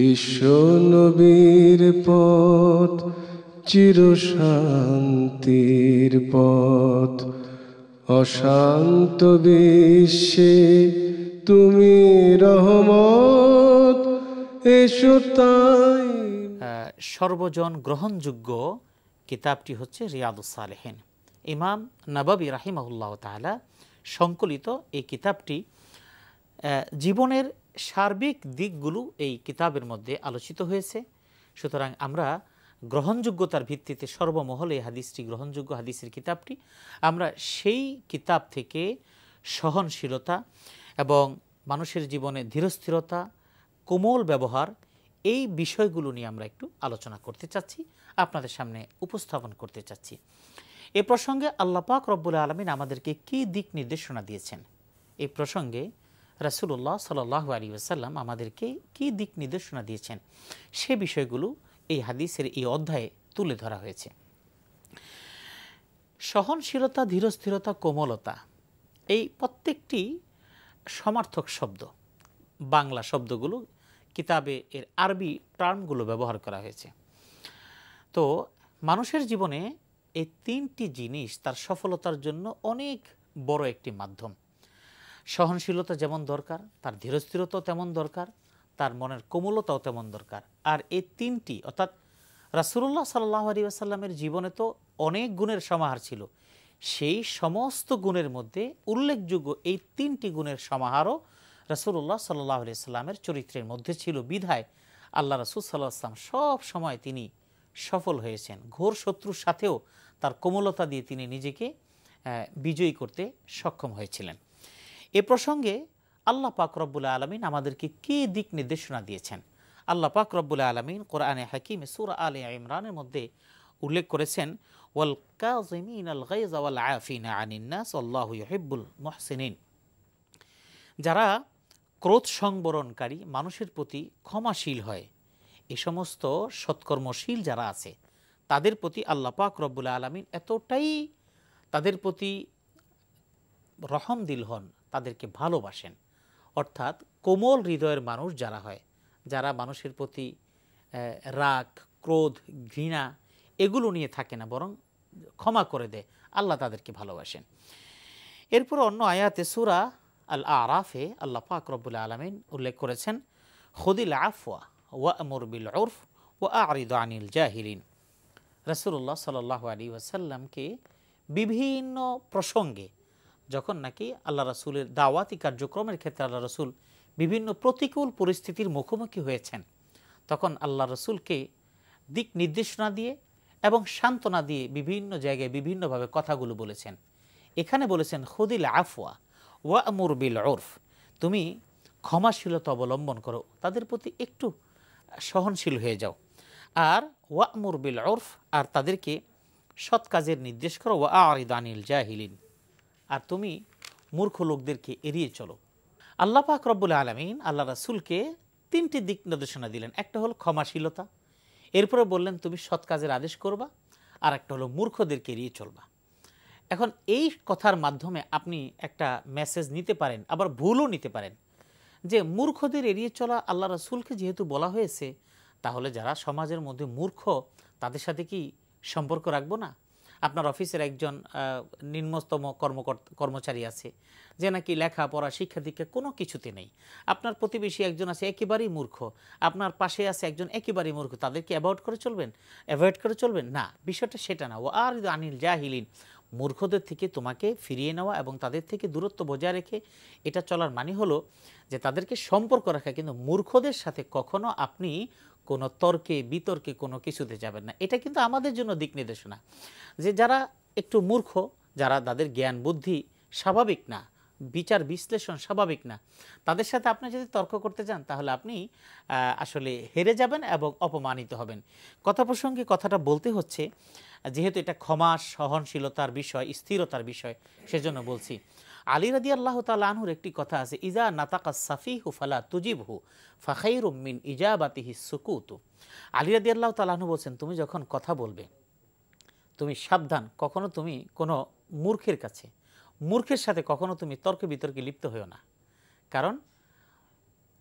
বিশ্ব নবীর পথ চিরশান্তির পথ, অশান্ত বিশ্বে তুমি রহমত, এসো তাই। সর্বজন গ্রহণযোগ্য কিতাবটি হচ্ছে রিয়াদুস সালেহিন। ইমাম নববী রাহিমাহুল্লাহ তাআলা সংকলিত এই কিতাবটি জীবনের সার্বিক দিকগুলো এই কিতাবের মধ্যে আলোচিত হয়েছে। সুতরাং আমরা গ্রহণযোগ্যতার ভিত্তিতে সর্বমহলে এই হাদিসটি গ্রহণযোগ্য হাদিসের কিতাবটি, আমরা সেই কিতাব থেকে সহনশীলতা এবং মানুষের জীবনে ধীরস্থিরতা, কোমল ব্যবহার, এই বিষয়গুলো নিয়ে আমরা একটু আলোচনা করতে চাচ্ছি, আপনাদের সামনে উপস্থাপন করতে চাচ্ছি। এ প্রসঙ্গে আল্লাহ পাক রব্বুল আলামিন আমাদেরকে কী দিক নির্দেশনা দিয়েছেন, এই প্রসঙ্গে রাসূলুল্লাহ সাল্লাল্লাহু আলাইহি ওয়াসাল্লাম আমাদেরকে কী দিক নির্দেশনা দিয়েছেন, সে বিষয়গুলো এই হাদিসের এই অধ্যায়ে তুলে ধরা হয়েছে। সহনশীলতা, ধীরস্থিরতা, কোমলতা, এই প্রত্যেকটি সমার্থক শব্দ, বাংলা শব্দগুলো কিতাবে এর আরবি টার্মগুলো ব্যবহার করা হয়েছে। তো মানুষের জীবনে এই তিনটি জিনিস তার সফলতার জন্য অনেক বড় একটি মাধ্যম। সহনশীলতা যেমন দরকার, তার ধীরস্থিরতাও তেমন দরকার, তার মনের কোমলতাও তেমন দরকার। আর এই তিনটি, অর্থাৎ রাসূলুল্লাহ সাল্লাল্লাহু আলাইহি ওয়াসাল্লামের জীবনে তো অনেক গুণের সমাহার ছিল, সেই সমস্ত গুণের মধ্যে উল্লেখযোগ্য এই তিনটি গুণের সমাহারও রাসূলুল্লাহ সাল্লাল্লাহু আলাইহি ওয়াসাল্লামের চরিত্রের মধ্যে ছিল। বিধায় আল্লাহ রাসূল সাল্লাল্লাহু আলাইহি ওয়াসাল্লাম সব সময় তিনি সফল হয়েছেন। ঘোর শত্রুর সাথেও তার কোমলতা দিয়ে তিনি নিজেকে বিজয়ী করতে সক্ষম হয়েছিলেন। এ প্রসঙ্গে আল্লাহ পাক রব্বুল আলামিন আমাদেরকে কী দিক নির্দেশনা দিয়েছেন, আল্লাহ পাক রব্বুল আলামিন কোরআনে হাকিমে সূরা আলে ইমরানের মধ্যে উল্লেখ করেছেন, ওয়াল কাযিমিনাল গায়যা ওয়াল আফিনা আনিন নাস আল্লাহু ইউহিব্বুল মুহসিনিন। যারা ক্রোধ সংবরণকারী, মানুষের প্রতি ক্ষমাশীল হয়, এই সমস্ত সৎকর্মশীল যারা আছে তাদের প্রতি আল্লাহ পাক রব্বুল আলামিন এতটাই তাদের প্রতি রহম দিল হন, তাদেরকে ভালোবাসেন। অর্থাৎ কোমল হৃদয়ের মানুষ যারা হয়, যারা মানুষের প্রতি রাগ, ক্রোধ, ঘৃণা এগুলো নিয়ে থাকে না, বরং ক্ষমা করে দেয়, আল্লাহ তাদেরকে ভালোবাসেন। এরপর অন্য আয়াতে সূরা আল আরাফে আল্লাহ পাক রব্বুল আলামিন উল্লেখ করেছেন, খুদিল আফওয়া ওয়া'মুর বিল উরফ ওয়া আ'রিদ আনিল জাহিলিন। রাসূলুল্লাহ সাল্লাল্লাহু আলাইহি ওয়াসাল্লামকে বিভিন্ন প্রসঙ্গে, যখন নাকি আল্লাহ রাসূলের দাওয়াতি কার্যক্রমের ক্ষেত্রে আল্লাহ রাসূল বিভিন্ন প্রতিকূল পরিস্থিতির মুখোমুখি হয়েছেন, তখন আল্লাহ রাসূলকে দিক নির্দেশনা দিয়ে এবং সান্ত্বনা দিয়ে বিভিন্ন জায়গায় বিভিন্নভাবে কথাগুলো বলেছেন। এখানে বলেছেন খুদিল আফওয়া ওয়া'মুর বিল উরফ, তুমি ক্ষমাশীলতা অবলম্বন করো, তাদের প্রতি একটু সহনশীল হয়ে যাও। আর ওয়া'মুর বিল উরফ, আর তাদেরকে সৎ কাজের নির্দেশ করো, ওয়া আ'রিদ আনিল জাহিলিন, আর তুমি মূর্খ লোকদেরকে এড়িয়ে চলো। আল্লাহ পাক রব্বুল আলামিন আল্লাহ রাসূলকে তিনটি দিক নির্দেশনা দিলেন। একটা হলো ক্ষমাশীলতা, এরপরে বললেন তুমি সৎ কাজের আদেশ করবা, আর একটা হলো মূর্খদেরকে এড়িয়ে চলবা। এখন এই কথার মাধ্যমে আপনি একটা মেসেজ নিতে পারেন, আবার ভুলও নিতে পারেন, যে মূর্খদের এড়িয়ে চলা আল্লাহ রাসূলকে যেহেতু বলা হয়েছে, তাহলে যারা সমাজের মধ্যে মূর্খ তাদের সাথে কি সম্পর্ক রাখবো না? আপনার অফিসের একজন নিম্নতম কর্মচারী আছে, যে নাকি লেখাপড়া, শিক্ষা দীক্ষা কোনো কিছুতে নেই। আপনার প্রতিবেশী একজন আছে একেবারেই মূর্খ, আপনার পাশে আছে একজন একেবারেই মূর্খ, তাদেরকে অ্যাভয়েড করে চলবেন না। বিষয়টা সেটা না। ও আর আনিল জাহিলিন, মূর্খদের থেকে তোমাকে ফিরিয়ে নেওয়া এবং তাদের থেকে দূরত্ব বজায় রেখে এটা চলার মানে হলো যে তাদেরকে সম্পর্ক রাখা, কিন্তু মূর্খদের সাথে কখনো আপনি কোনো তর্কে বিতর্কে কোনো কিছুতে যাবেন না। এটা কিন্তু আমাদের জন্য দিক নির্দেশনা, যে যারা একটু মূর্খ, যারা তাদের জ্ঞান বুদ্ধি স্বাভাবিক না, বিচার বিশ্লেষণ স্বাভাবিক না, তাদের সাথে আপনি যদি তর্ক করতে যান, তাহলে আপনি আসলে হেরে যাবেন এবং অপমানিত হবেন। কথা প্রসঙ্গে কথাটা বলতে হচ্ছে, যেহেতু এটা ক্ষমা, সহনশীলতার বিষয়, স্থিরতার বিষয়, সেজন্য বলছি। আলী রাদিয়াল্লাহু তাআলা আনহুর একটি কথা আছে, ইজা নাতাকা সাফিহু ফালা তুজিবহু ফাখাইরুম মিন ইজাবাতিহি সুকুতু। আলী রাদিয়াল্লাহু তাআলা আনহু বলছেন, তুমি যখন কথা বলবে তুমি সাবধান, কখনো তুমি কোনো মূর্খের সাথে কখনো তুমি তর্কে বিতর্কে লিপ্ত হও না। কারণ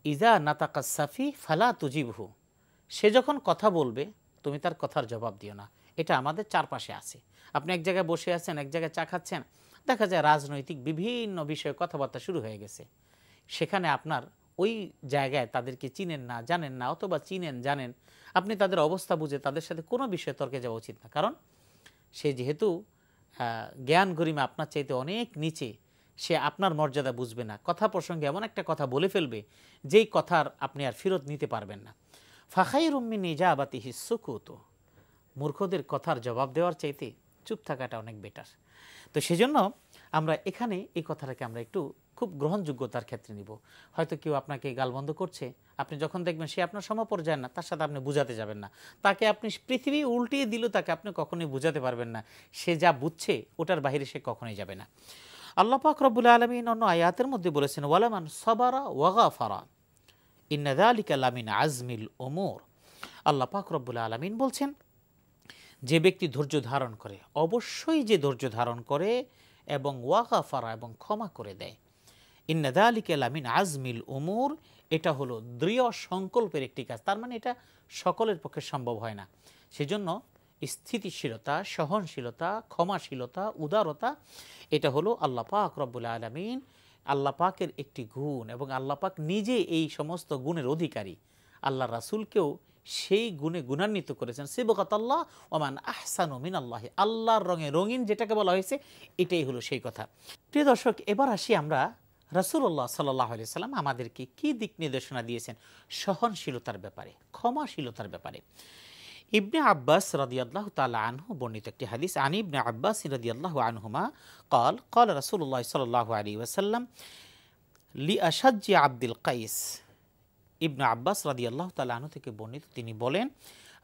ইজা নাতাকা সাফি ফালা তুজিবহু, সে যখন কথা বলবে তুমি তার কথার জবাব দিও না। এটা আমাদের চারপাশে আছে। আপনি এক জায়গায় বসে আছেন, এক জায়গায় চা খাচ্ছেন, দেখা যায় রাজনৈতিক বিভিন্ন বিষয়ে কথাবার্তা শুরু হয়ে গেছে। সেখানে আপনার ওই জায়গায় তাদেরকে চিনেন না, জানেন না, অথবা চিনেন জানেন, আপনি তাদের অবস্থা বুঝে তাদের সাথে কোনো বিষয়ে তর্কে যাওয়া উচিত না। কারণ সে যেহেতু জ্ঞান গরিমা আপনার চাইতে অনেক নিচে, সে আপনার মর্যাদা বুঝবে না, কথা প্রসঙ্গে এমন একটা কথা বলে ফেলবে যেই কথার আপনি আর ফেরত নিতে পারবেন না। ফাখাইরুম মিন ইজাবাতিহি সুকুত, মূর্খদের কথার জবাব দেওয়ার চাইতে চুপ থাকাটা অনেক বেটার। তো সেজন্য আমরা এখানে এই কথাটাকে আমরা একটু খুব গ্রহণযোগ্যতার ক্ষেত্রে নিব। হয়তো কেউ আপনাকে গালবন্ধ করছে, আপনি যখন দেখবেন সে আপনার সমপর্যায় না, তার সাথে আপনি বুঝাতে যাবেন না। তাকে আপনি পৃথিবী উল্টিয়ে দিল, তাকে আপনি কখনোই বুঝাতে পারবেন না। সে যা বুঝছে ওটার বাইরে সে কখনোই যাবে না। আল্লাহ পাক রব্বুল আলামিন অন্য আয়াতের মধ্যে বলেছেন, ওয়ালামান সাবারা ওয়া গাফারা ইন্না যালিকা লামিন আজমিল উমুর। আল্লাহ পাক রব্বুল আলামিন বলছেন, যে ব্যক্তি ধৈর্য ধারণ করে, অবশ্যই যে ধৈর্য ধারণ করে এবং ওয়া গাফারা এবং ক্ষমা করে দেয়, ইন্না যালিকা লামিন আজমিল উমুর, এটা হলো দৃঢ় সংকল্পের একটি কাজ। তার মানে এটা সকলের পক্ষে সম্ভব হয় না। সেজন্য স্থিতিশীলতা, সহনশীলতা, ক্ষমাশীলতা, উদারতা, এটা হলো আল্লাহ পাক রব্বুল আলামিন, আল্লাহ পাকের একটি গুণ, এবং আল্লাহ পাক নিজে এই সমস্ত গুণের অধিকারী। আল্লাহ রাসূলকেও সেই গুণে গুণান্বিত করেছেন। সিবগাতাল্লাহ ওমান আহসানু মিনাল্লাহি, আল্লাহর রঙে রঙিন যেটাকে বলা হয়েছে, এটাই হলো সেই কথা। প্রিয় দর্শক, এবার আসি আমরা রাসূলুল্লাহ সাল্লাল্লাহু আলাইহি সাল্লাম আমাদেরকে কি দিক নির্দেশনা দিয়েছেন সহনশীলতার ব্যাপারে, ক্ষমাশীলতার ব্যাপারে। ইবনে আব্বাস রাদিয়াল্লাহু তাআলা আনহু বর্ণিত একটি হাদিস, আন ইবনে আব্বাস রাদিয়াল্লাহু আনহুমা قال قال رسول الله صلى الله عليه وسلم لأشج عبد القيس। ইবনে আব্বাস রাদিয়াল্লাহু তাআলা আনহু থেকে বর্ণিত, তিনি বলেন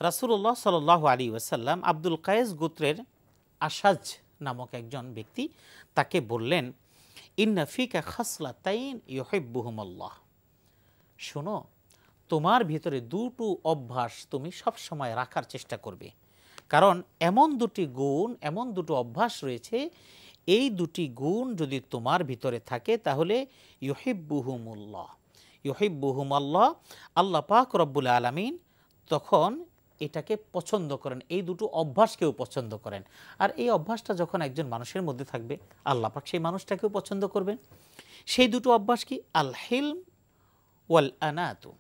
রাসূলুল্লাহ সাল্লাল্লাহু আলাইহি ওয়াসাল্লাম আব্দুল কায়েস গোত্রের আশাজ নামক একজন ব্যক্তি, তাকে বললেন, ইন্না ফিকা খাসলাতাইন ইউহিব্বুহুমুল্লাহ, শোনো, তোমার ভিতরে দুটো অভ্যাস তুমি সব সময় রাখার চেষ্টা করবে। কারণ এমন দুটি গুণ, এমন দুটো অভ্যাস রয়েছে, এই দুটি গুণ যদি তোমার ভিতরে থাকে তাহলে ইউহিব্বুহুমুল্লাহ, ইউহিব্বুহুমুল্লাহ, আল্লাহ পাক রব্বুল আলামিন তখন এটাকে পছন্দ করেন, এই দুটো অভ্যাসকেও পছন্দ করেন। আর এই অভ্যাসটা যখন একজন মানুষের মধ্যে থাকবে, আল্লাহ পাক সেই মানুষটাকেও পছন্দ করবেন। সেই দুটো অভ্যাস কি? আল হিলম ওয়াল আনাতু।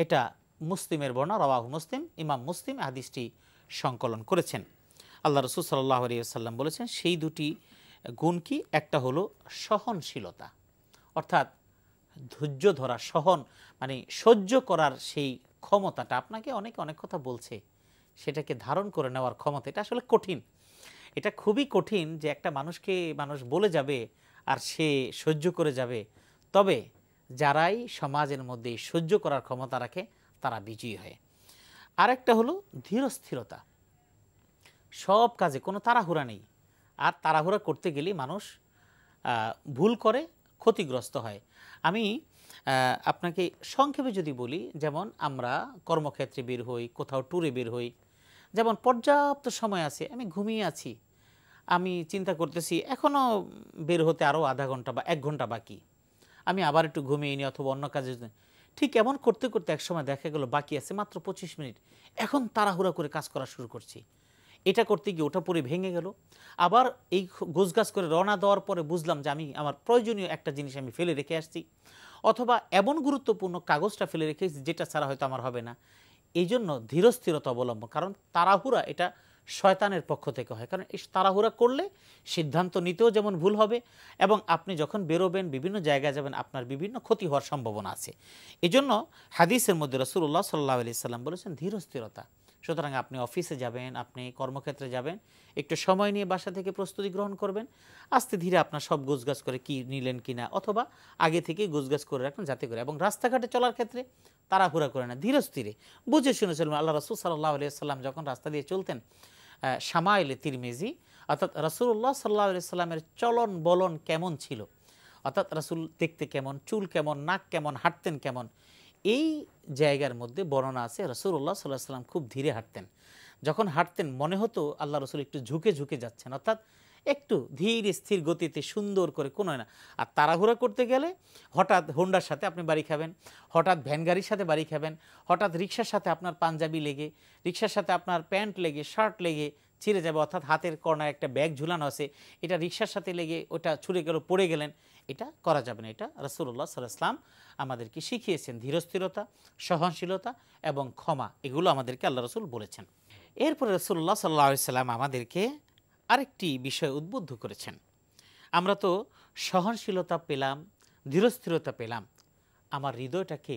এটা মুসলিমের বর্ণনা, রাওয়াহু মুসলিম, ইমাম মুসলিম হাদিসটি সংকলন করেছেন। আল্লাহ রাসূল সাল্লাল্লাহু আলাইহি ওয়াসাল্লাম বলেছেন, সেই দুটি গুণ কি? একটা হলো সহনশীলতা, অর্থাৎ ধৈর্য ধরা, সহন মানে সহ্য করার সেই ক্ষমতাটা। আপনাকে অনেকে অনেক কথা বলছে, সেটাকে ধারণ করে নেওয়ার ক্ষমতা, এটা আসলে কঠিন। এটা খুবই কঠিন যে একটা মানুষকে মানুষ বলে যাবে আর সে সহ্য করে যাবে। তবে যারাই সমাজের মধ্যে সহ্য করার ক্ষমতা রাখে তারা বিজয়ী হয়। আরেকটা হলো ধীরস্থিরতা, সব কাজে কোনো তাড়াহুড়া নেই। আর তাড়াহুড়া করতে গেলে মানুষ ভুল করে, ক্ষতিগ্রস্ত হয়। আমি আপনাকে সংক্ষেপে যদি বলি, যেমন আমরা কর্মক্ষেত্রে বের হই, কোথাও ট্যুরে বের হই, যেমন পর্যাপ্ত সময় আছে, আমি ঘুমিয়ে আছি, আমি চিন্তা করতেছি এখনও বের হতে আরও আধা ঘন্টা বা 1 ঘন্টা বাকি, আমি আবার একটু ঘুমিয়ে নিই অথবা অন্য কাজে। ঠিক এমন করতে করতে একসময় দেখা গেল বাকি আছে মাত্র 25 মিনিট, এখন তাড়াহুড়া করে কাজ করা শুরু করছি, এটা করতে গিয়ে ওটা পরে ভেঙে গেল। আবার এই গোছগাছ করে রওনা দেওয়ার পরে বুঝলাম যে আমি আমার প্রয়োজনীয় একটা জিনিস আমি ফেলে রেখে আসছি, অথবা এমন গুরুত্বপূর্ণ কাগজটা ফেলে রেখেছি যেটা ছাড়া হয়তো আমার হবে না। এই জন্য ধীরস্থিরতা অবলম্বন, কারণ তাড়াহুড়া এটা শয়তানের পক্ষ থেকে হয়। কারণ এই তাড়াহুড়া করলে সিদ্ধান্ত নিতেও যেমন ভুল হবে, এবং আপনি যখন বেরোবেন, বিভিন্ন জায়গায় যাবেন, আপনার বিভিন্ন ক্ষতি হওয়ার সম্ভাবনা আছে। এজন্য হাদিসের মধ্যে রাসূলুল্লাহ সাল্লাল্লাহু আলাইহি সাল্লাম বলেছেন ধীরস্থিরতা। সুতরাং আপনি অফিসে যাবেন, আপনি কর্মক্ষেত্রে যাবেন, একটু সময় নিয়ে বাসা থেকে প্রস্তুতি গ্রহণ করবেন, আস্তে ধীরে আপনার সব গোছগাছ করে কি নিলেন কিনা, অথবা আগে থেকেই গোছগাছ করে রাখবেন যাতে করে। এবং রাস্তাঘাটে চলার ক্ষেত্রে তাড়াহুড়া করে না, ধীরস্থিরে বুঝে শুনে চলবেন। আল্লাহ রাসূল সাল্লাল্লাহু আলাইহি সাল্লাম যখন রাস্তা দিয়ে চলতেন, শামাইলে তিরমিজি, অর্থাৎ রাসূলুল্লাহ সাল্লাল্লাহু আলাইহি সাল্লামের চলন বলন কেমন ছিল, অর্থাৎ রাসূল দেখতে কেমন, চুল কেমন, নাক কেমন, হাঁটতেন কেমন, এই জায়গার মধ্যে বর্ণনা আছে রাসূলুল্লাহ সাল্লাল্লাহু আলাইহি সাল্লাম খুব ধীরে হাঁটতেন। যখন হাঁটতেন মনে হতো আল্লাহ রাসূল একটু ঝুঁকে ঝুঁকে যাচ্ছেন, অর্থাৎ একটু ধীর স্থির গতিতে সুন্দর করে, কোনো না। আর তাড়াহুড়া করতে গেলে হঠাৎ হোন্ডার সাথে আপনি বাড়ি খাবেন, হঠাৎ ভ্যান গাড়ির সাথে বাড়ি খাবেন, হঠাৎ রিক্সার সাথে আপনার পাঞ্জাবি লেগে, রিক্সার সাথে আপনার প্যান্ট লেগে, শার্ট লেগে ছিঁড়ে যাবে, অর্থাৎ হাতের কর্নার একটা ব্যাগ ঝুলানো আছে, এটা রিক্সার সাথে লেগে ওটা ছুঁড়ে গেল, পড়ে গেলেন, এটা করা যাবে না। এটা রাসূলুল্লাহ সাল্লাল্লাহু আলাইহি ওয়াসাল্লাম আমাদেরকে শিখিয়েছেন। ধীরস্থিরতা, সহনশীলতা এবং ক্ষমা, এগুলো আমাদেরকে আল্লাহ রাসূল বলেছেন। এরপরে রাসূলুল্লাহ সাল্লাল্লাহু আলাইহি ওয়াসাল্লাম আমাদেরকে আরেকটি বিষয় উদ্বুদ্ধ করেছেন। আমরা তো সহনশীলতা পেলাম, ধীরস্থিরতা পেলাম, আমার হৃদয়টাকে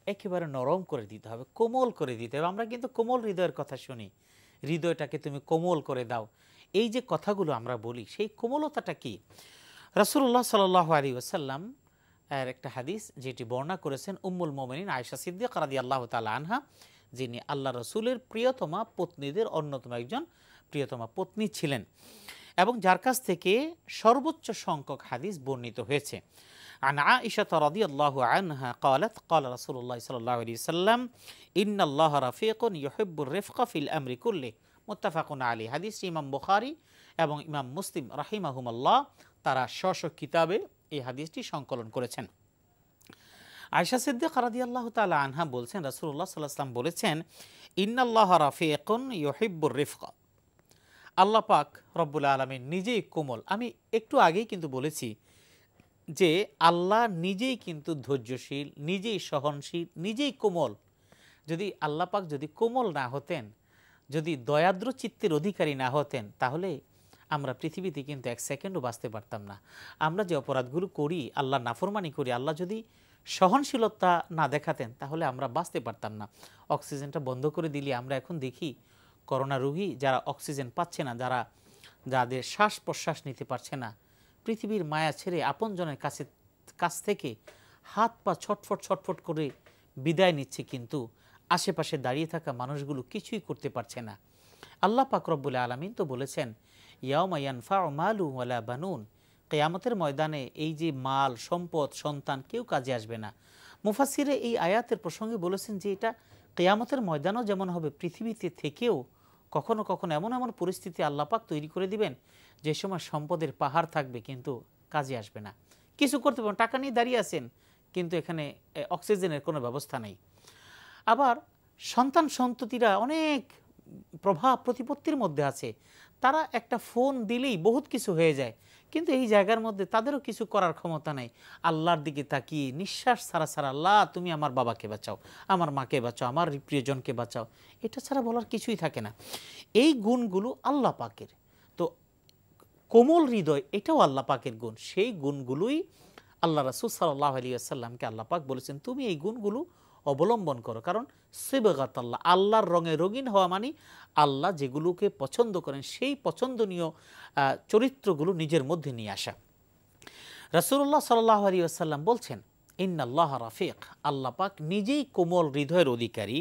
একেবারে নরম করে দিতে হবে, কোমল করে দিতে হবে। আমরা কিন্তু কোমল হৃদয়ের কথা শুনি, হৃদয়টাকে তুমি কোমল করে দাও, এই যে কথাগুলো আমরা বলি, সেই কোমলতাটা কি? রাসূলুল্লাহ সাল্লাল্লাহু আলাইহি ওয়াসাল্লাম এর একটা হাদিস যেটি বর্ণনা করেছেন উম্মুল মুমিনিন আয়েশা সিদ্দিকা রাদিয়াল্লাহু তাআলা আনহা, যিনি আল্লাহ রসুলের প্রিয়তমা পত্নীদের অন্যতম একজন প্রিয়তমা পত্নী ছিলেন এবং যার কাছ থেকে সর্বোচ্চ সংখ্যক হাদিস বর্ণিত হয়েছে। আন আয়েশা রাদিয়াল্লাহু আনহা قالت قال رسول الله صلى الله عليه وسلم ان الله رفيق يحب الرفق في الامر كله متفق عليه। হাদিস ইমাম বুখারী এবং ইমাম মুসলিম রাহিমাহুমুল্লাহ তারা স্ব কিতাবে এই হাদিসটি সংকলন করেছেন। আয়েশা সিদ্দিকা রাদিয়াল্লাহু তাআলা আনহা বলছেন, রাসূলুল্লাহ সাল্লাল্লাহু আলাইহি ওয়াসাল্লাম বলেছেন, ইন্নাল্লাহা রাফিকুন ইউহিব্বুর রিফকা। আল্লাহ পাক রব্বুল আলামিন নিজেই কোমল। আমি একটু আগেই কিন্তু বলেছি যে আল্লাহ নিজেই কিন্তু ধৈর্যশীল, নিজেই সহনশীল, নিজেই কোমল। যদি আল্লাহ পাক যদি কোমল না হতেন, যদি দয়াদ্র চিত্তের অধিকারী না হতেন, তাহলে আমরা পৃথিবীতে কিন্তু এক সেকেন্ডও বাঁচতে পারতাম না। আমরা যে অপরাধগুলো করি, আল্লাহ নাফরমানি করি, আল্লাহ যদি সহনশীলতা না দেখাতেন তাহলে আমরা বাঁচতে পারতাম না। অক্সিজেনটা বন্ধ করে দিলে আমরা এখন দেখি করোনা রোগী যারা অক্সিজেন পাচ্ছে না, যাদের শ্বাস প্রশ্বাস নিতে পারছে না, পৃথিবীর মায়া ছেড়ে আপনজনের কাছ থেকে হাত পা ছটফট ছটফট করে বিদায় নিচ্ছে, কিন্তু আশেপাশে দাঁড়িয়ে থাকা মানুষগুলো কিছুই করতে পারছে না। আল্লাহ পাক রব্বুল আলামিন তো বলেছেন, ইয়াউমা ইয়ানফাউ মালু ওয়ালা বানুন, কিয়ামতের ময়দানে এই যে মাল, সম্পদ, সন্তান কেউ কাজে আসবে না। মুফাসসিরে এই আয়াতের প্রসঙ্গে বলেছেন যে এটা কিয়ামতের ময়দানও যেমন হবে, পৃথিবীতে থেকেও কখনো কখনো এমন এমন পরিস্থিতি আল্লাহ পাক তৈরি করে দিবেন যে সময় সম্পদের পাহাড় থাকবে কিন্তু কাজে আসবে না, কিছু করতে পারবেন, টাকা নিয়ে দাঁড়িয়ে আছেন কিন্তু এখানে অক্সিজেনের কোনো ব্যবস্থা নেই। আবার সন্তান সন্ততিরা অনেক প্রভাব প্রতিপত্তির মধ্যে আছে, তারা একটা ফোন দিলেই বহুত কিছু হয়ে যায়, কিন্তু এই জায়গার মধ্যে তাদেরও কিছু করার ক্ষমতা নেই। আল্লাহর দিকে তাকিয়ে নিঃশ্বাস ছাড়া ছাড়া, আল্লাহ তুমি আমার বাবাকে বাঁচাও, আমার মাকে বাঁচাও, আমার প্রিয়জনকে বাঁচাও, এটা ছাড়া বলার কিছুই থাকে না। এই গুণগুলো আল্লাহ পাকের। তো কোমল হৃদয় এটাও আল্লাহ পাকের গুণ। সেই গুণগুলোই আল্লাহ রাসূল সাল্লাল্লাহু আলাইহি ওয়াসাল্লামকে আল্লাহ পাক বলেছেন তুমি এই গুণগুলো অবলম্বন করো, কারণ সিবগাত আল্লাহ, আল্লাহর রঙে রঙিন হওয়া মানে আল্লাহ যেগুলোকে পছন্দ করেন সেই পছন্দনীয় চরিত্রগুলো নিজের মধ্যে নিয়ে আসা। রাসূলুল্লাহ সাল্লাল্লাহু আলাইহি ওয়াসাল্লাম বলছেন, ইন্নাল্লাহ রাফিক, আল্লাহ পাক নিজেই কোমল হৃদয়ের অধিকারী,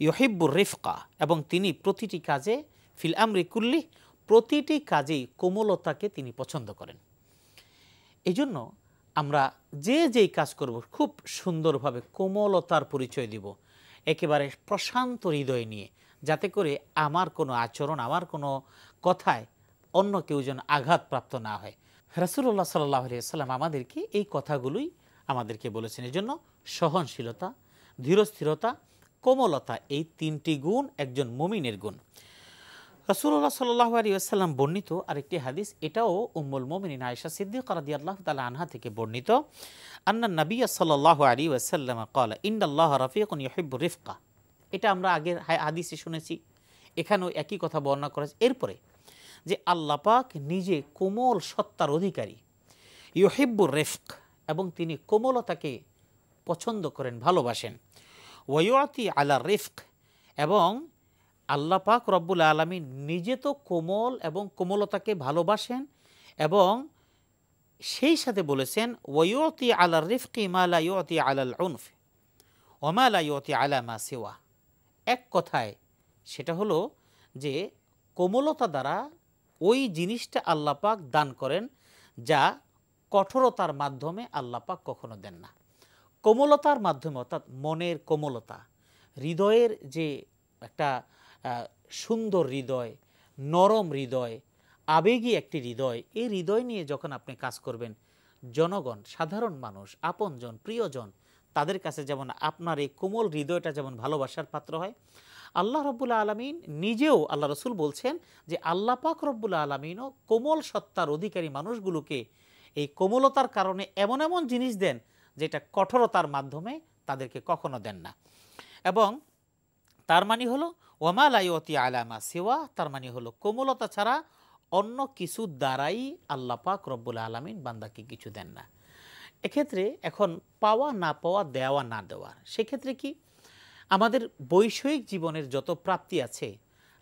ইউহিব্বুর রিফকা, এবং তিনি প্রতিটি কাজে, ফিল আমরি কুল্লি, প্রতিটি কাজেই কোমলতাকে তিনি পছন্দ করেন। এই জন্য আমরা যেই কাজ করব খুব সুন্দরভাবে কোমলতার পরিচয় দিব, একেবারে প্রশান্ত হৃদয় নিয়ে, যাতে করে আমার কোনো আচরণ, আমার কোনো কথায় অন্য কেউ যেন আঘাতপ্রাপ্ত না হয়। রাসূলুল্লাহ সাল্লাল্লাহু আলাইহি ওয়াসাল্লাম আমাদেরকে এই কথাগুলোই আমাদেরকে বলেছেন। এই জন্য সহনশীলতা, ধীরস্থিরতা, কোমলতা, এই তিনটি গুণ একজন মুমিনের গুণ। রাসূলুল্লাহ সাল্লাল্লাহু আলাইহি ওয়াসাল্লাম বর্ণিত আরেকটি হাদিস, এটাও উম্মুল মুমিনিন আয়েশা সিদ্দিকা রাদিয়াল্লাহু তাআলা আনহা থেকে বর্ণিত, আন্নান নবী সাল্লাল্লাহু আলাইহি ওয়াসাল্লাম ক্বালা ইন্নাল্লাহা রাফিকুন ইউহিব্বুর রিফকা। এটা আমরা আগের হাদিসে শুনেছি, এখানেও একই কথা বর্ণনা করেছে। এরপরে যে আল্লাহ পাক নিজে কোমল সত্তার অধিকারী, ইউহিব্বুর রিফক, এবং তিনি কোমলতাকে পছন্দ করেন, ভালোবাসেন। ওয়ায়ুতি আলা রিফক, এবং আল্লাহ পাক রব্বুল আলামিন নিজে তো কোমল এবং কোমলতাকে ভালোবাসেন, এবং সেই সাথে বলেছেন ওয়ায়ুতি আলা রিফকি মা লা ইউতি আলাল উনফ ওয়া মা লা ইউতি আলা মা সিওয়া। এক কথায় সেটা হলো যে কোমলতা দ্বারা ওই জিনিসটা আল্লাহ পাক দান করেন যা কঠোরতার মাধ্যমে আল্লাহ পাক কখনো দেন না। কোমলতার মাধ্যমে, অর্থাৎ মনের কোমলতা, হৃদয়ের যে একটা সুন্দর হৃদয়, নরম হৃদয়, আবেগী একটি হৃদয়, এই হৃদয় নিয়ে যখন আপনি কাজ করবেন, জনগণ, সাধারণ মানুষ, আপনজন, প্রিয়জন, তাদের কাছে যেমন আপনার এই কোমল হৃদয়টা যেমন ভালোবাসার পাত্র হয়, আল্লাহ রব্বুল আলমিন নিজেও, আল্লাহ রসুল বলছেন যে আল্লাহ পাক রব্বুল আলমিনও কোমল সত্তার অধিকারী মানুষগুলোকে এই কোমলতার কারণে এমন এমন জিনিস দেন যেটা কঠোরতার মাধ্যমে তাদেরকে কখনো দেন না। এবং তার মানে হলো ওমা লাইয়তি আলামা সিওয়া, তার মানে হলো কোমলতা ছাড়া অন্য কিছু দ্বারাই আল্লাহ পাক রব্বুল আলামিন বান্দাকে কিছু দেন না। এক্ষেত্রে এখন পাওয়া না পাওয়া, দেওয়া না দেওয়া, সেক্ষেত্রে কি আমাদের বৈষয়িক জীবনের যত প্রাপ্তি আছে,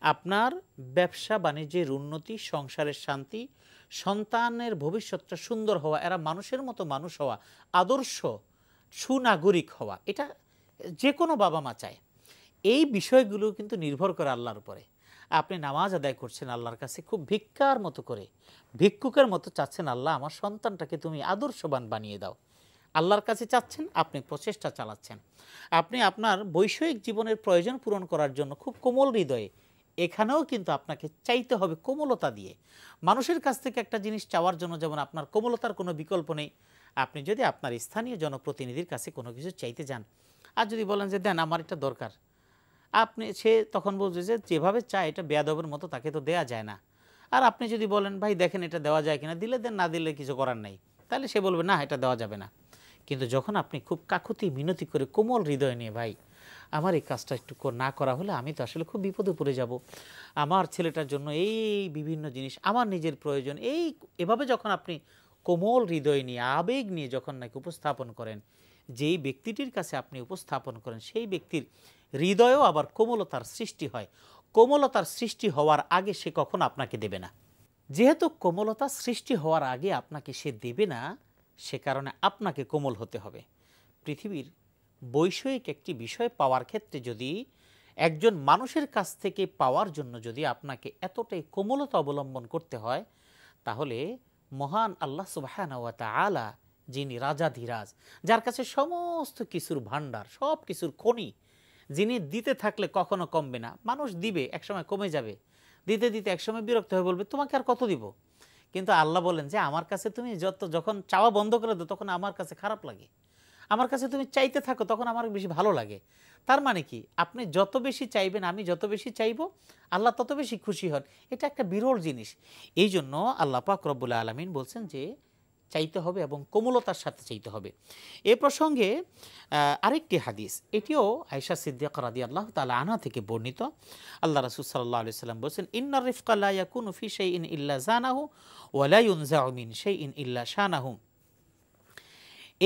আপনার ব্যবসা বাণিজ্যের উন্নতি, সংসারের শান্তি, সন্তানের ভবিষ্যৎটা সুন্দর হওয়া, এরা মানুষের মতো মানুষ হওয়া, আদর্শ সুনাগরিক হওয়া, এটা যে কোনো বাবা মা চায়। এই বিষয়গুলো কিন্তু নির্ভর করে আল্লাহর উপরে। আপনি নামাজ আদায় করছেন আল্লাহর কাছে খুব ভিক্ষার মতো করে, ভিক্ষুকের মতো চাচ্ছেন, আল্লাহ আমার সন্তানটাকে তুমি আদর্শবান বানিয়ে দাও। আল্লাহর কাছে চাচ্ছেন, আপনি প্রচেষ্টা চালাচ্ছেন। আপনি আপনার বৈষয়িক জীবনের প্রয়োজন পূরণ করার জন্য খুব কোমল হৃদয়ে, এখানেও কিন্তু আপনাকে চাইতে হবে কোমলতা দিয়ে। মানুষের কাছ থেকে একটা জিনিস চাওয়ার জন্য যেমন আপনার কোমলতার কোনো বিকল্প নেই, আপনি যদি আপনার স্থানীয় জনপ্রতিনিধির কাছে কোনো কিছু চাইতে যান, আর যদি বলেন যে দেন আমার এটা দরকার, সে তখন বলছে যে যেভাবে চায় এটা বেয়াদবের মতো, তাকে তো দেয়া যায় না। আর আপনি যদি বলেন ভাই দেখেন এটা দেওয়া যায় কিনা, দিলে দেন, না দিলে কিছু করার নাই, তাহলে সে বলবে না এটা দেওয়া যাবে না। কিন্তু যখন আপনি খুব কাকুতি মিনতি করে কোমল হৃদয় নিয়ে, ভাই আমার এই কাজটা একটু না করা হলে আমি তো আসলে খুব বিপদে পড়ে যাব, আমার ছেলেটার জন্য এই বিভিন্ন জিনিস, আমার নিজের প্রয়োজন, এভাবে যখন আপনি কোমল হৃদয় নিয়ে, আবেগ নিয়ে যখন নাকি উপস্থাপন করেন, যেই ব্যক্তিটির কাছে আপনি উপস্থাপন করেন সেই ব্যক্তির হৃদয়েও আবার কোমলতার সৃষ্টি হয়। কোমলতার সৃষ্টি হওয়ার আগে সে কখনো আপনাকে দেবে না। যেহেতু কোমলতা সৃষ্টি হওয়ার আগে আপনাকে সে দেবে না, সে কারণে আপনাকে কোমল হতে হবে। পৃথিবীর বৈষয়িক একটি বিষয় পাওয়ার ক্ষেত্রে যদি একজন মানুষের কাছ থেকে পাওয়ার জন্য যদি আপনাকে এতটাই কোমলতা অবলম্বন করতে হয়, তাহলে মহান আল্লাহ সুবহানাহু ওয়া তাআলা, যিনি রাজাধিরাজ, যার কাছে সমস্ত কিছুর ভাণ্ডার, সব কিছুর খনি, যিনি দিতে থাকলে কখনো কমবে না, মানুষ দিবে একসময় কমে যাবে, দিতে দিতে একসময় বিরক্ত হয়ে বলবে তোমাকে আর কত দিব। কিন্তু আল্লাহ বলেন যে আমার কাছে তুমি যখন চাওয়া বন্ধ করে দাও তখন আমার কাছে খারাপ লাগে, আমার কাছে তুমি চাইতে থাকো তখন আমার বেশি ভালো লাগে। তার মানে কি, আপনি যত বেশি চাইবেন, আমি যত বেশি চাইবো, আল্লাহ তত বেশি খুশি হন। এটা একটা বিরল জিনিস। এই জন্য আল্লাহ পাক রব্বুল আলামিন বলছেন যে চাইতে হবে এবং কোমলতার সাথে চাইতে হবে। এ প্রসঙ্গে আরেকটি হাদিস, এটিও আয়েশা সিদ্দিকা রাদিয়াল্লাহু তাআলা আনহা থেকে বর্ণিত। আল্লাহ রাসূল সাল্লাল্লাহু আলাইহি সাল্লাম বলেছেন, ইন্নার রিফকা লা ইয়াকুনু ফি শাইইন ইল্লা জানাহু ওয়া লা ইউনজাউ মিন শাইইন ইল্লা শানাহু।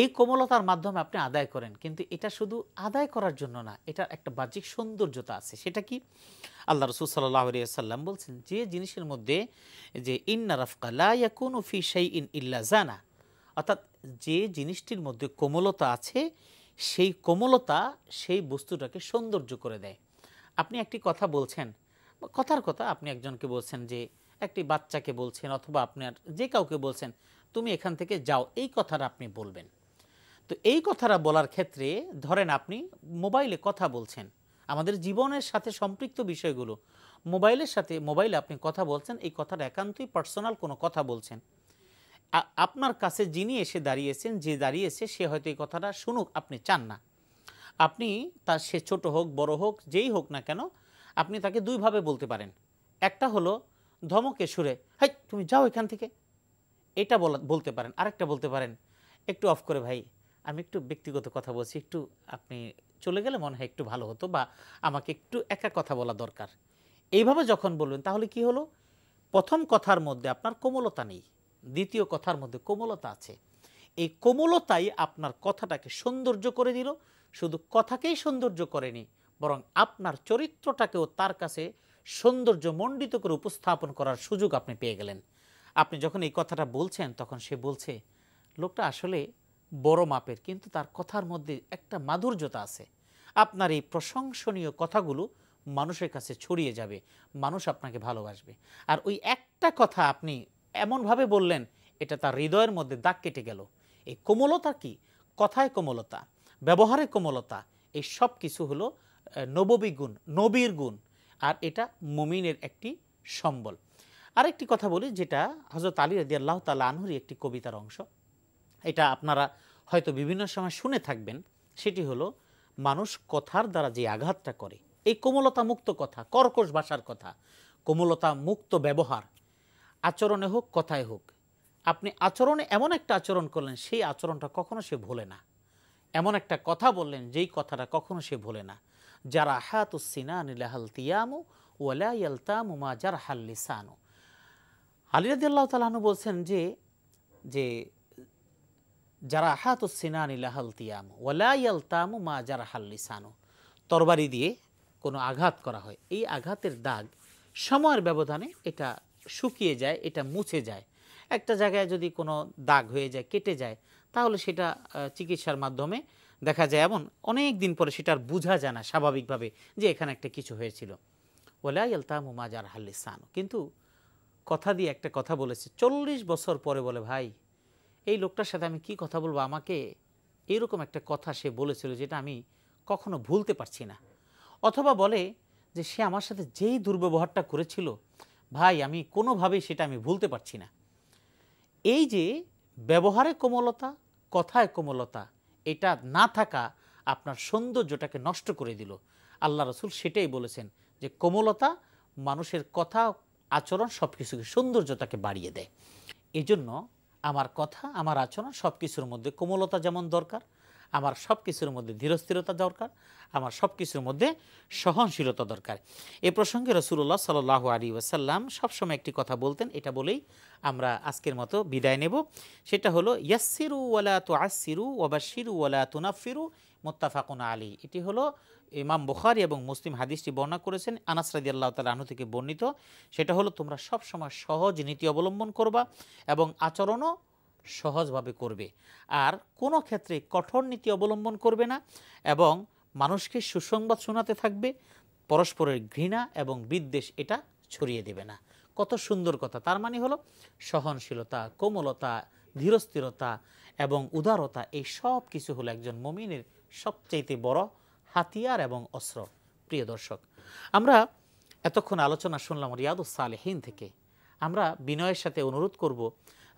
এই কোমলতার মাধ্যমে আপনি আদায় করেন, কিন্তু এটা শুধু আদায় করার জন্য না, এটার একটা বাহ্যিক সৌন্দর্যতা আছে। সেটা কি? আল্লাহ রাসূল সাল্লাল্লাহু আলাইহি ওয়াসাল্লাম বলছেন যে জিনিসের মধ্যে যে ইন্না রাফকা লা ইয়াকুনু ফি শাইইন ইল্লা জানা, অর্থাৎ যে জিনিসটির মধ্যে কোমলতা আছে, সেই কোমলতা সেই বস্তুটাকে সৌন্দর্য করে দেয়। আপনি একটি কথা বলছেন, কথার কথা আপনি একজনকে বলছেন, যে একটি বাচ্চাকে বলছেন অথবা আপনার যে কাউকে বলছেন তুমি এখান থেকে যাও, এই কথাটা আপনি বলবেন। তো এই কথাটা বলার ক্ষেত্রে ধরেন আপনি মোবাইলে কথা বলছেন, আমাদের জীবনের সাথে সম্পৃক্ত বিষয়গুলো মোবাইলে আপনি কথা বলছেন, এই কথাটা একান্তই পার্সোনাল কোনো কথা বলছেন। আপনার কাছে যিনি এসে দাঁড়িয়েছেন, যে দাঁড়িয়েছে সে হয়তো এই কথাটা শুনুক, আপনি চান না। আপনি তার, সে ছোট হোক বড় হোক যেই হোক না কেন, আপনি তাকে দুইভাবে বলতে পারেন। একটা হলো ধমকে সুরে, হাই তুমি যাও এখান থেকে, এটা বলতে পারেন। আরেকটা বলতে পারেন, একটু অফ করে, ভাই আমি একটু ব্যক্তিগত কথা বলছি, একটু আপনি চলে গেলে মনে হয় একটু ভালো হতো, বা আমাকে একটু একা কথা বলা দরকার। এইভাবে যখন বলবেন তাহলে কি হলো, প্রথম কথার মধ্যে আপনার কোমলতা নেই, দ্বিতীয় কথার মধ্যে কোমলতা আছে। এই কোমলতাই আপনার কথাটাকে সৌন্দর্য করে দিল। শুধু কথাকেই সৌন্দর্য করেনি, বরং আপনার চরিত্রটাকেও তার কাছে সৌন্দর্য মণ্ডিত করে উপস্থাপন করার সুযোগ আপনি পেয়ে গেলেন। আপনি যখন এই কথাটা বলছেন তখন সে বলছে লোকটা আসলে বড় মাপের, কিন্তু তার কথার মধ্যে একটা মাধুর্যতা আছে। আপনার এই প্রশংসনীয় কথাগুলো মানুষের কাছে ছড়িয়ে যাবে, মানুষ আপনাকে ভালোবাসবে। আর ওই একটা কথা আপনি এমনভাবে বললেন, এটা তার হৃদয়ের মধ্যে দাগ কেটে গেল। এই কোমলতা কি? কথায় কোমলতা, ব্যবহারে কোমলতা, এই সব কিছু হলো নববী গুণ, নবীর গুণ, আর এটা মুমিনের একটি সম্বল। আরেকটি কথা বলি, যেটা হযরত আলী রাদিয়াল্লাহু তাআলা আনহুর একটি কবিতার অংশ, এটা আপনারা হয়তো বিভিন্ন সময় শুনে থাকবেন। সেটি হলো, মানুষ কথার দ্বারা যে আঘাতটা করে, এই কোমলতা মুক্ত কথা, কর্কশ ভাষার কথা, কোমলতা মুক্ত ব্যবহার, আচরণে হোক কথায় হোক, আপনি আচরণে এমন একটা আচরণ করলেন, সেই আচরণটা কখনো সে ভোলে না। এমন একটা কথা বললেন, যেই কথাটা কখনো সে ভোলে না। যারা হাতুস সিনানি লাহাল তিয়ামু ওয়ালা ইয়ালতামু মা জারহাল লিসানু। আলী রাদিয়াল্লাহু তাআলা আনহু বলছেন যে যে যারা হাতুস সিনানি লাহাল তিয়ামু ওয়ালা ইয়ালতামু মা জারহাল লিসানু, তরবারি দিয়ে কোনো আঘাত করা হয়, এই আঘাতের দাগ সময়ের ব্যবধানে এটা শুকিয়ে যায়, এটা মুছে যায়। একটা জায়গায় যদি কোনো দাগ হয়ে যায়, কেটে যায়, তাহলে সেটা চিকিৎসার মাধ্যমে দেখা যায় এমন অনেক দিন পরে সেটা আর বোঝা যায় না স্বাভাবিকভাবে যে এখানে একটা কিছু হয়েছিল। ওয়ালা ইয়ালতামু মা জারহাল লিসানু, কিন্তু কথা দিয়ে একটা কথা বলেছে, 40 বছর পরে বলে, ভাই এই লোকটার সাথে আমি কি কথা বলবো, আমাকে এরকম একটা কথা সে বলেছিল যেটা আমি কখনো ভুলতে পারছি না। অথবা বলে যে সে আমার সাথে যেই দুর্ব্যবহারটা করেছিল, ভাই আমি কোনোভাবেই সেটা আমি ভুলতে পারছি না। এই যে ব্যবহারে কোমলতা, কথায় কোমলতা, এটা না থাকা আপনার সৌন্দর্যটাকে নষ্ট করে দিল। আল্লাহ রসুল সেটাই বলেছেন যে কোমলতা মানুষের কথা, আচরণ সব কিছুকে সৌন্দর্যতাকে বাড়িয়ে দেয়। এজন্য আমার কথা, আমার আচরণ সব কিছুর মধ্যে কোমলতা যেমন দরকার, আমার সব কিছুর মধ্যে ধীরস্থিরতা দরকার, আমার সব কিছুর মধ্যে সহনশীলতা দরকার। এ প্রসঙ্গে রাসূলুল্লাহ সাল্লাল্লাহু আলাইহি ওয়াসাল্লাম সবসময় একটি কথা বলতেন, এটা বলেই আমরা আজকের মতো বিদায় নেব। সেটা হলো, ইয়াসসিরু ওয়ালা তুআসসিরু ওয়াবাশশিরু ওয়ালা তুনাফফিরু, মুত্তাফাকুন আলাইহি। এটি হলো ইমাম বুখারী এবং মুসলিম হাদিসটি বর্ণনা করেছেন, আনাস রাদিয়াল্লাহু তাআলা আনহু থেকে বর্ণিত। সেটা হলো, তোমরা সব সময় সহজ নীতি অবলম্বন করবা এবং আচরণও সহজভাবে করবে, আর কোনো ক্ষেত্রে কঠোর নীতি অবলম্বন করবে না, এবং মানুষকে সুসংবাদ শোনাতে থাকবে, পরস্পরের ঘৃণা এবং বিদ্বেষ এটা ছড়িয়ে দেবে না। কত সুন্দর কথা! তার মানে হলো সহনশীলতা, কোমলতা, ধীরস্থিরতা এবং উদারতা, এই সব কিছু হলো একজন মুমিনের সবচাইতে বড় হাতিয়ার এবং অস্ত্র। প্রিয় দর্শক, আমরা এতক্ষণ আলোচনা শুনলাম রিয়াদুস সালেহিন থেকে। আমরা বিনয়ের সাথে অনুরোধ করব,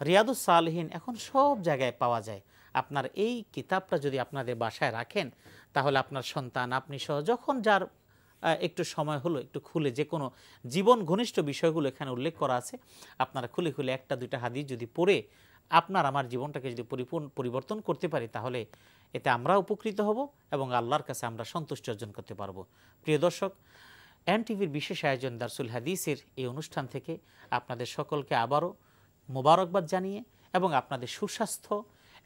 রিয়াদুস সালেহিন এখন সব জায়গায় পাওয়া যায়। আপনার এই কিতাবটা যদি আপনাদের বাসায় রাখেন, তাহলে আপনার সন্তান, আপনি সহ যখন যার একটু সময় হলো একটু খুলে, যে কোনো জীবন ঘনিষ্ঠ বিষয়গুলো এখানে উল্লেখ করা আছে, আপনারা খুলে খুলে একটা দুইটা হাদিস যদি পড়ে আপনার আমার জীবনটাকে যদি পরিবর্তন করতে পারি, তাহলে এতে আমরা উপকৃত হব এবং আল্লাহর কাছে আমরা সন্তুষ্টি অর্জন করতে পারবো। প্রিয় দর্শক, এনটিভির বিশেষ আয়োজন দারসুল হাদিসের এই অনুষ্ঠান থেকে আপনাদের সকলকে আবারও মোবারকবাদ জানিয়ে এবং আপনাদের সুস্বাস্থ্য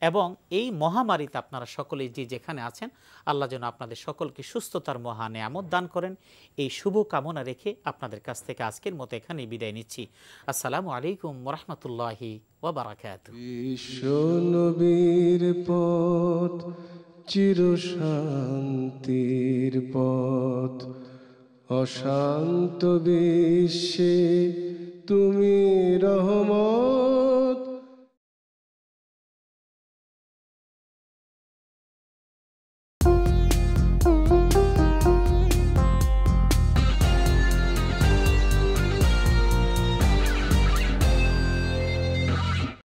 এবং এই মহামারীতে আপনারা সকলেই যে যেখানে আছেন, আল্লাহ যেন আপনাদের সকলকে সুস্থতার মহা নেয়ামত দান করেন, এই শুভ কামনা রেখে আপনাদের কাছ থেকে আজকের মতো এখানেই বিদায় নিচ্ছি। আসসালামু আলাইকুম ওয়া রাহমাতুল্লাহি ওয়া বারাকাতুহু। বিশ্ব নবীর পথ চিরশান্তির পথ, অশান্ত বিশ্বে তুমি